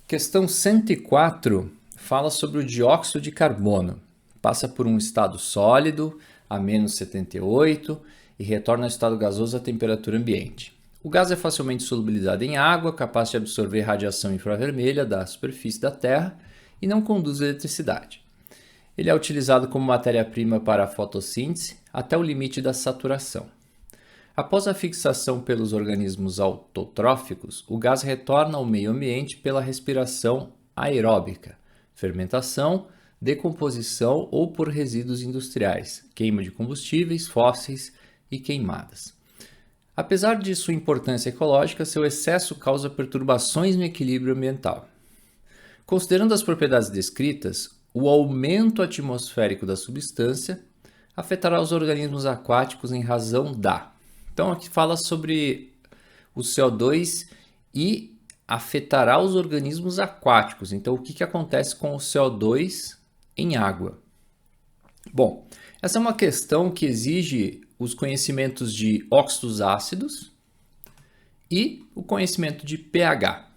Questão 104 fala sobre o dióxido de carbono. Passa por um estado sólido a menos 78 e retorna ao estado gasoso à temperatura ambiente. O gás é facilmente solubilizado em água, capaz de absorver radiação infravermelha da superfície da Terra e não conduz eletricidade. Ele é utilizado como matéria-prima para a fotossíntese até o limite da saturação. Após a fixação pelos organismos autotróficos, o gás retorna ao meio ambiente pela respiração aeróbica, fermentação, decomposição ou por resíduos industriais, queima de combustíveis fósseis e queimadas. Apesar de sua importância ecológica, seu excesso causa perturbações no equilíbrio ambiental. Considerando as propriedades descritas, o aumento atmosférico da substância afetará os organismos aquáticos em razão da... Então, aqui fala sobre o CO2 e afetará os organismos aquáticos. Então, o que acontece com o CO2 em água? Bom, essa é uma questão que exige os conhecimentos de óxidos ácidos e o conhecimento de pH.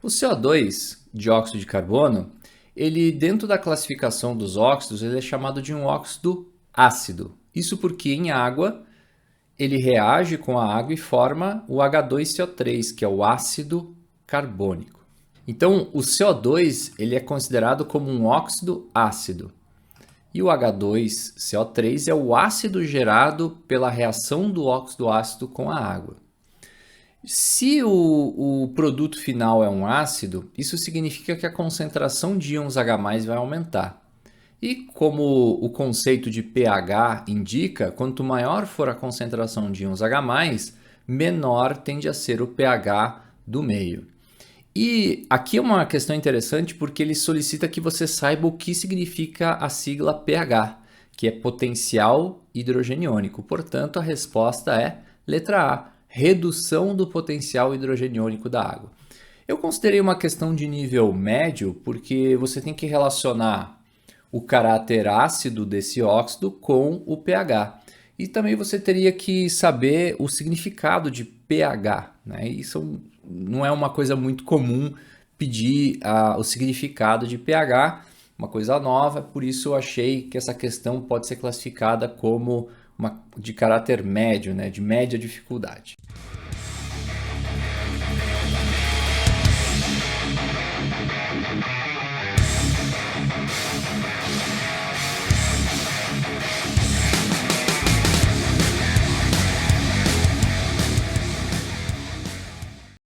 O CO2, dióxido de carbono, ele dentro da classificação dos óxidos, ele é chamado de um óxido ácido. Isso porque em água ele reage com a água e forma o H2CO3, que é o ácido carbônico. Então, o CO2 ele é considerado como um óxido ácido. E o H2CO3 é o ácido gerado pela reação do óxido ácido com a água. Se o produto final é um ácido, isso significa que a concentração de íons H+ vai aumentar. E como o conceito de pH indica, quanto maior for a concentração de íons H+, menor tende a ser o pH do meio. E aqui é uma questão interessante porque ele solicita que você saiba o que significa a sigla pH, que é potencial hidrogeniônico. Portanto, a resposta é letra A, redução do potencial hidrogeniônico da água. Eu considerei uma questão de nível médio porque você tem que relacionar o caráter ácido desse óxido com o pH. E também você teria que saber o significado de pH, né? Isso não é uma coisa muito comum pedir o significado de pH, uma coisa nova, por isso eu achei que essa questão pode ser classificada como uma de caráter médio, né? De média dificuldade.